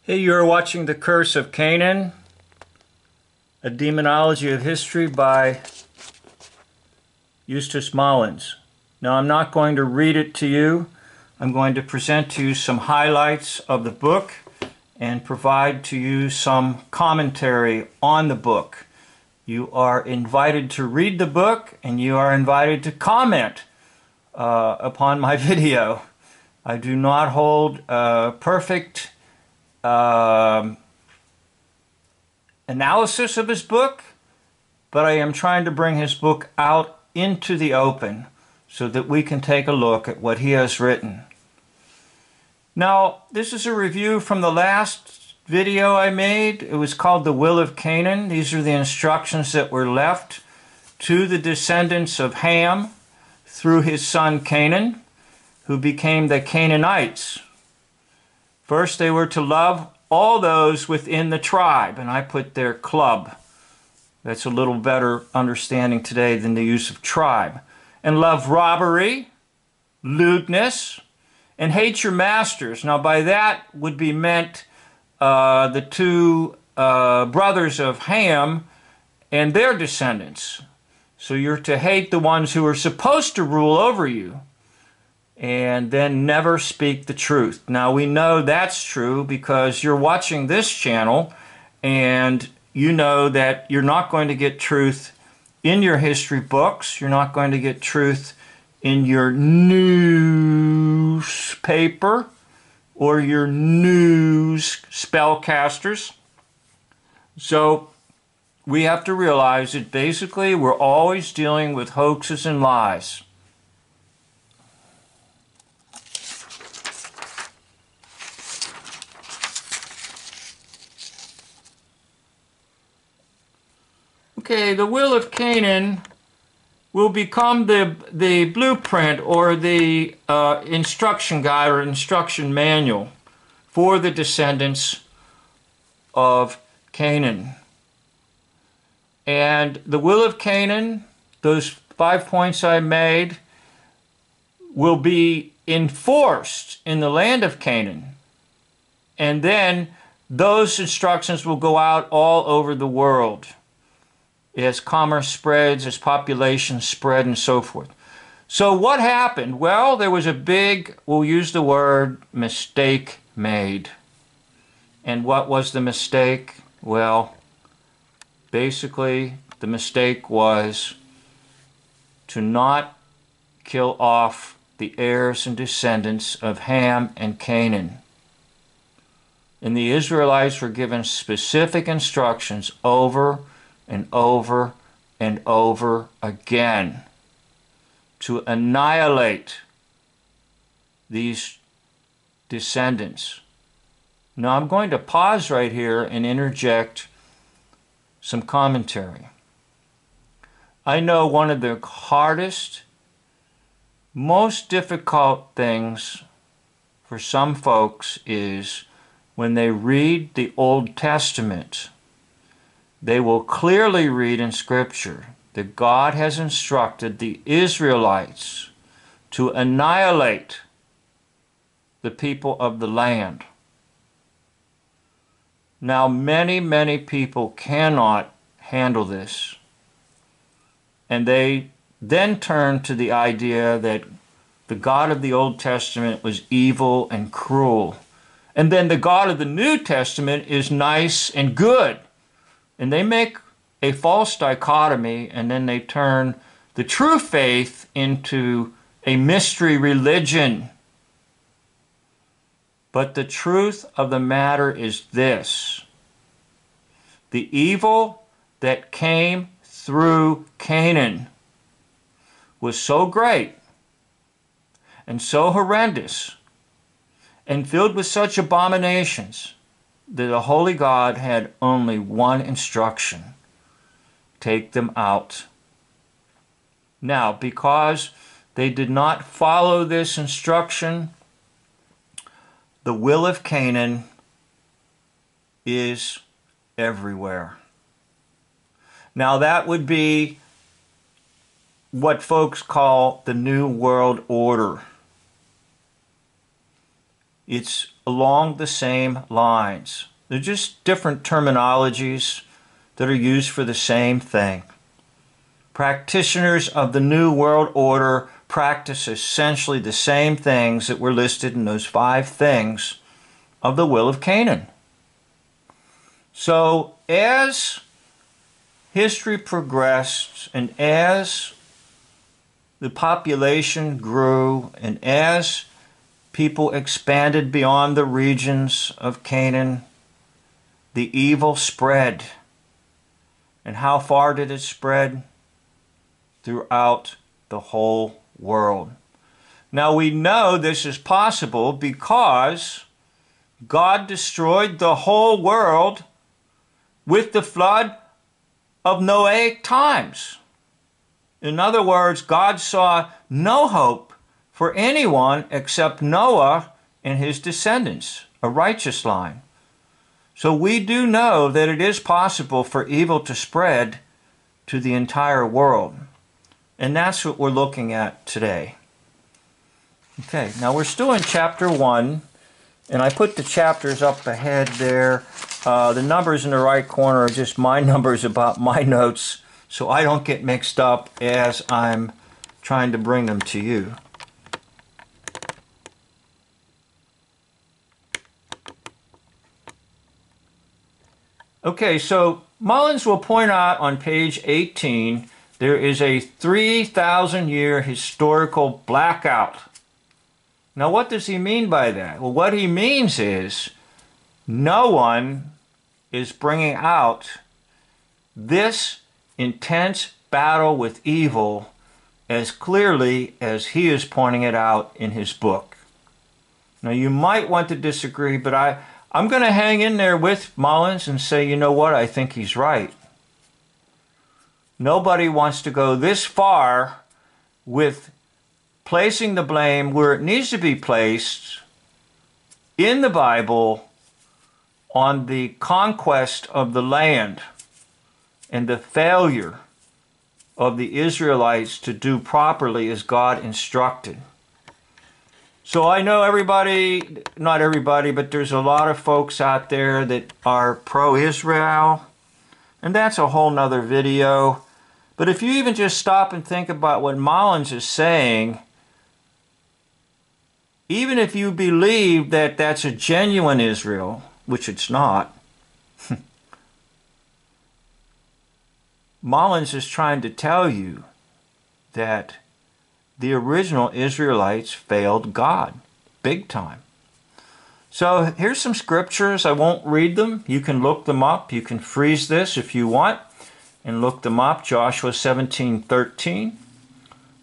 Hey, you're watching The Curse of Canaan, a demonology of history by Eustace Mullins. Now, I'm not going to read it to you. I'm going to present to you some highlights of the book and provide to you some commentary on the book. You are invited to read the book and you are invited to comment upon my video. I do not hold perfect analysis of his book, but I am trying to bring his book out into the open so that we can take a look at what he has written. Now, this is a review from the last video I made. It was called The Will of Canaan. These are the instructions that were left to the descendants of Ham through his son Canaan, who became the Canaanites. First, they were to love all those within the tribe, and I put their club. That's a little better understanding today than the use of tribe. And love robbery, lewdness, and hate your masters. Now, by that would be meant the two brothers of Ham and their descendants. So you're to hate the ones who are supposed to rule over you, and then never speak the truth. Now, we know that's true because you're watching this channel and you know that you're not going to get truth in your history books. You're not going to get truth in your newspaper or your news spellcasters. So we have to realize that basically we're always dealing with hoaxes and lies. Okay, the Will of Canaan will become the blueprint or the instruction guide or instruction manual for the descendants of Canaan. And the Will of Canaan, those 5 points I made, will be enforced in the land of Canaan. And then those instructions will go out all over the world as commerce spreads, as populations spread, and so forth. So what happened? Well, there was a big, we'll use the word, mistake made. And what was the mistake? Well, basically, the mistake was to not kill off the heirs and descendants of Ham and Canaan. And the Israelites were given specific instructions over and over and over again to annihilate these descendants. Now I'm going to pause right here and interject some commentary. I know one of the hardest, most difficult things for some folks is when they read the Old Testament. They will clearly read in Scripture that God has instructed the Israelites to annihilate the people of the land. Now, many people cannot handle this. And they then turn to the idea that the God of the Old Testament was evil and cruel. And then the God of the New Testament is nice and good. And they make a false dichotomy, and then they turn the true faith into a mystery religion. But the truth of the matter is this: the evil that came through Canaan was so great and so horrendous and filled with such abominations that the holy God had only one instruction: take them out. Now, because they did not follow this instruction, the will of Canaan is everywhere. Now, that would be what folks call the New World Order. It's along the same lines. They're just different terminologies that are used for the same thing. Practitioners of the New World Order practice essentially the same things that were listed in those 5 things of the will of Canaan. So as history progressed and as the population grew and as people expanded beyond the regions of Canaan, the evil spread. And how far did it spread? Throughout the whole world. Now we know this is possible because God destroyed the whole world with the flood of Noahic times. In other words, God saw no hope for anyone except Noah and his descendants, a righteous line. So we do know that it is possible for evil to spread to the entire world. And that's what we're looking at today. Okay, now we're still in chapter 1, and I put the chapters up ahead there. The numbers in the right corner are just my numbers about my notes, so I don't get mixed up as I'm trying to bring them to you. Okay, so Mullins will point out on page 18 there is a 3,000-year historical blackout. Now what does he mean by that? Well, what he means is no one is bringing out this intense battle with evil as clearly as he is pointing it out in his book. Now you might want to disagree, but I'm going to hang in there with Mullins and say, you know what, I think he's right. Nobody wants to go this far with placing the blame where it needs to be placed in the Bible on the conquest of the land and the failure of the Israelites to do properly as God instructed. So I know everybody, not everybody, but there's a lot of folks out there that are pro-Israel, and that's a whole nother video. But if you even just stop and think about what Mullins is saying, even if you believe that that's a genuine Israel, which it's not, Mullins is trying to tell you that the original Israelites failed God big time. So here's some scriptures. I won't read them. You can look them up. You can freeze this if you want and look them up. Joshua 17:13,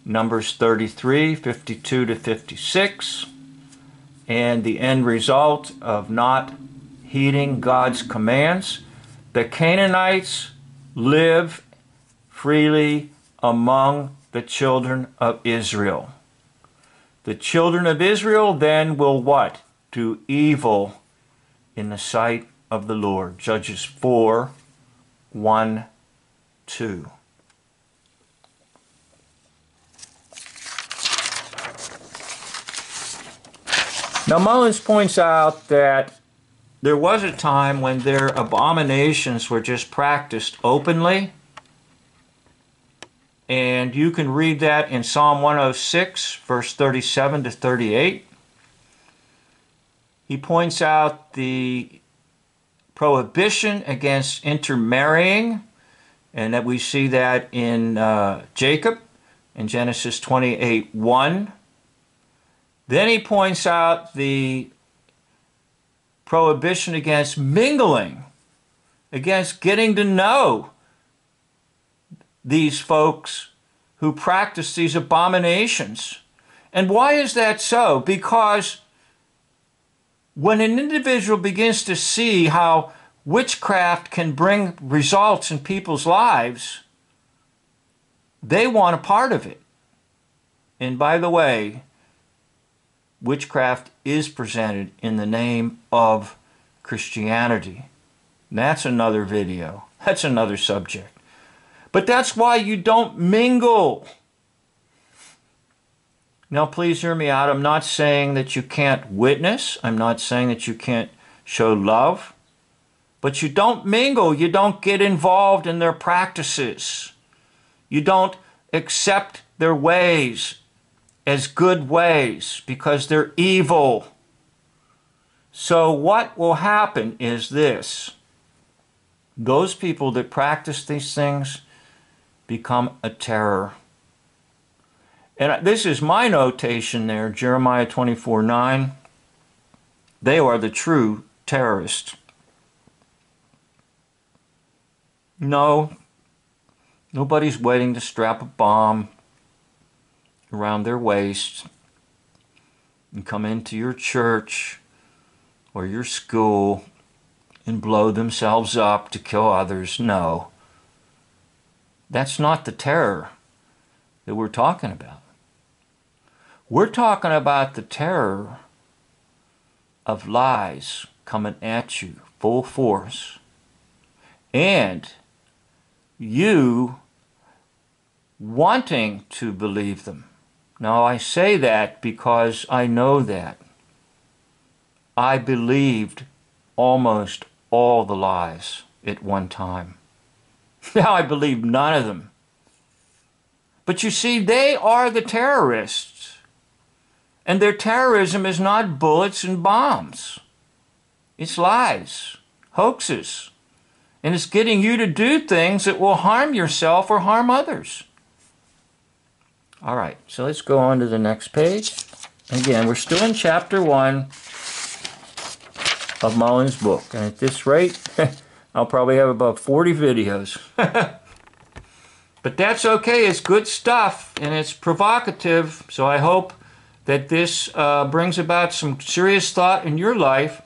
Numbers 33, 52 to 56, and the end result of not heeding God's commands. The Canaanites live freely among the children of Israel. The children of Israel then will what? Do evil in the sight of the Lord. Judges 4, 1, 2. Now Mullins points out that there was a time when their abominations were just practiced openly. And you can read that in Psalm 106, verse 37 to 38. He points out the prohibition against intermarrying, and that we see that in Jacob in Genesis 28:1. Then he points out the prohibition against mingling, against getting to know these folks who practice these abominations. And why is that so? Because when an individual begins to see how witchcraft can bring results in people's lives, they want a part of it. And by the way, witchcraft is presented in the name of Christianity. And that's another video. That's another subject. But that's why you don't mingle. Now, please hear me out. I'm not saying that you can't witness. I'm not saying that you can't show love. But you don't mingle. You don't get involved in their practices. You don't accept their ways as good ways because they're evil. So what will happen is this. Those people that practice these things become a terror. And this is my notation there, Jeremiah 24:9. They are the true terrorists. No, nobody's waiting to strap a bomb around their waist and come into your church or your school and blow themselves up to kill others. No, that's not the terror that we're talking about. We're talking about the terror of lies coming at you full force, and you wanting to believe them. Now, I say that because I know that. I believed almost all the lies at one time. Now I believe none of them. But you see, they are the terrorists. And their terrorism is not bullets and bombs. It's lies, hoaxes. And it's getting you to do things that will harm yourself or harm others. All right, so let's go on to the next page. Again, we're still in chapter 1 of Mullins' book. And at this rate, I'll probably have about 40 videos. But that's okay. It's good stuff, and it's provocative. So I hope that this brings about some serious thought in your life.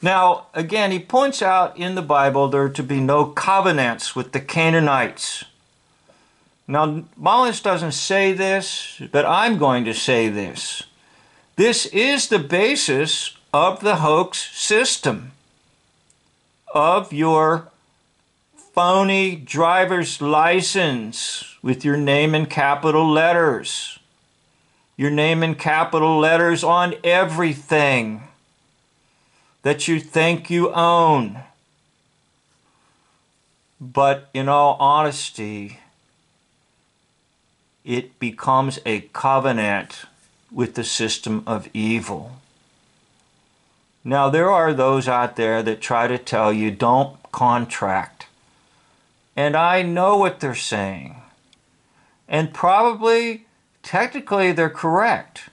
Now, again, he points out in the Bible there are to be no covenants with the Canaanites. Now, Mullins doesn't say this, but I'm going to say this. This is the basis of the hoax system, of your phony driver's license with your name in capital letters. Your name in capital letters on everything that you think you own. But in all honesty, it becomes a covenant with the system of evil. Now, there are those out there that try to tell you, don't contract. And I know what they're saying. And probably, technically, they're correct.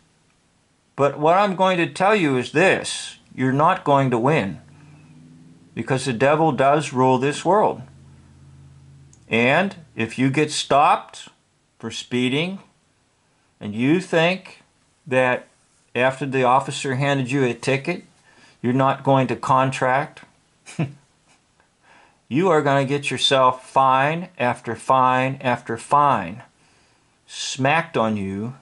But what I'm going to tell you is this. You're not going to win. Because the devil does rule this world. And if you get stopped for speeding, and you think that after the officer handed you a ticket, you're not going to contract, you are going to get yourself fine after fine after fine smacked on you,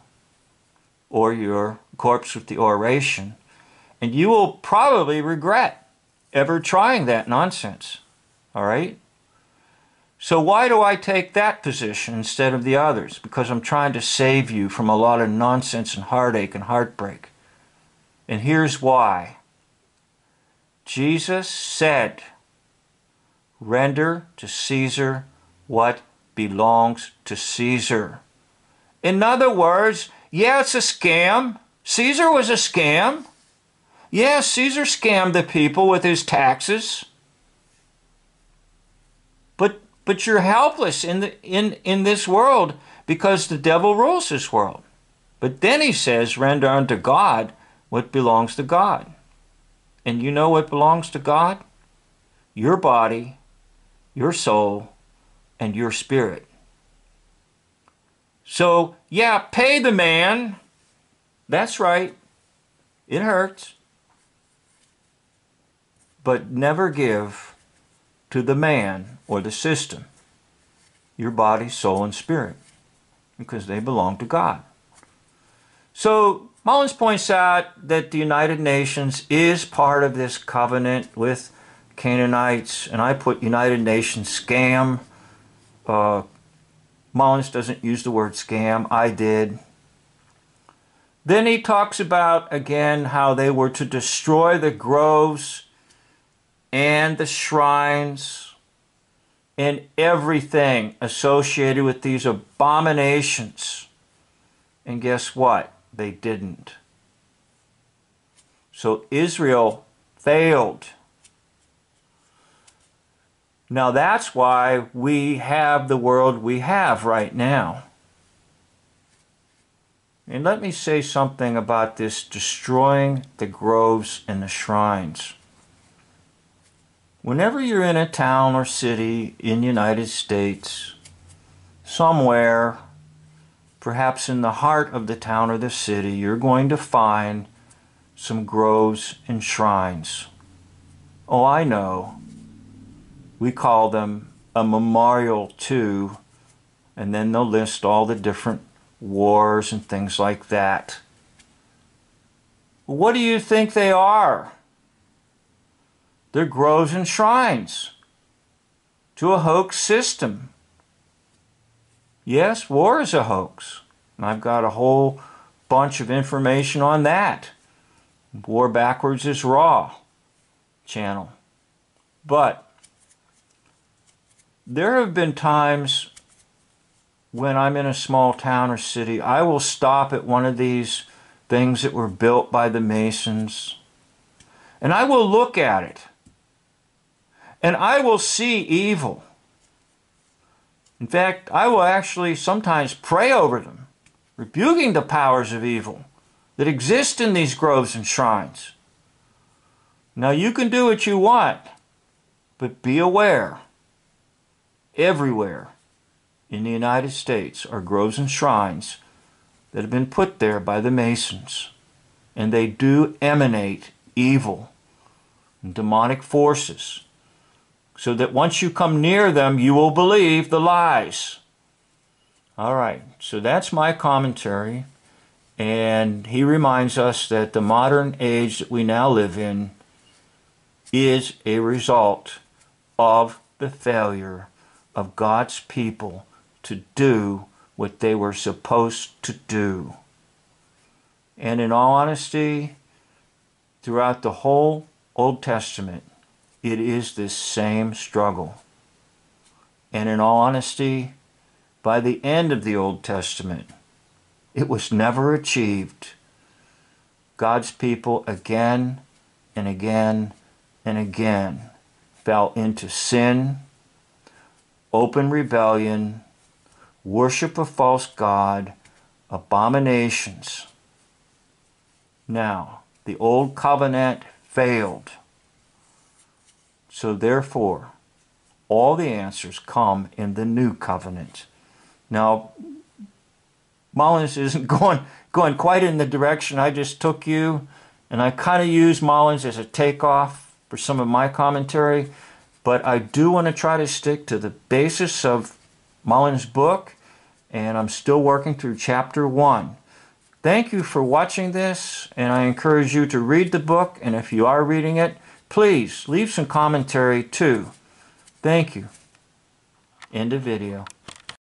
or your corpse with the oration, and you will probably regret ever trying that nonsense. All right? So why do I take that position instead of the others? Because I'm trying to save you from a lot of nonsense and heartache and heartbreak. And here's why. Jesus said, render to Caesar what belongs to Caesar. In other words, yeah, it's a scam. Caesar was a scam. Yeah, Caesar scammed the people with his taxes. But you're helpless in this world because the devil rules this world. But then he says, render unto God what belongs to God. And you know what belongs to God? Your body, your soul, and your spirit. So, yeah, pay the man. That's right. It hurts. But never give to the man or the system your body, soul, and spirit, because they belong to God. So Mullins points out that the United Nations is part of this covenant with Canaanites, and I put United Nations scam. Mullins doesn't use the word scam. I did. Then he talks about, again, how they were to destroy the groves and the shrines and everything associated with these abominations. And guess what? They didn't. So Israel failed. Now that's why we have the world we have right now. And let me say something about this destroying the groves and the shrines. Whenever you're in a town or city in the United States, somewhere, perhaps in the heart of the town or the city, you're going to find some groves and shrines. Oh, I know. We call them a memorial to, and then they'll list all the different wars and things like that. What do you think they are? They're groves and shrines to a hoax system. Yes, war is a hoax. And I've got a whole bunch of information on that. War Backwards is Raw channel. But there have been times when I'm in a small town or city, I will stop at one of these things that were built by the Masons, and I will look at it, and I will see evil. In fact, I will actually sometimes pray over them, rebuking the powers of evil that exist in these groves and shrines. Now you can do what you want, but be aware, everywhere in the United States are groves and shrines that have been put there by the Masons, and they do emanate evil and demonic forces, so that once you come near them, you will believe the lies. All right, so that's my commentary, and he reminds us that the modern age that we now live in is a result of the failure of God's people to do what they were supposed to do. And in all honesty, throughout the whole Old Testament, it is this same struggle. And in all honesty, by the end of the Old Testament, it was never achieved. God's people again and again and again fell into sin, open rebellion, worship of false god, abominations. Now, the old covenant failed. So therefore, all the answers come in the new covenant. Now, Mullins isn't going quite in the direction I just took you, and I kind of use Mullins as a takeoff for some of my commentary, but I do want to try to stick to the basis of Mullins' book, and I'm still working through chapter 1. Thank you for watching this, and I encourage you to read the book, and if you are reading it, please leave some commentary too. Thank you. End of video.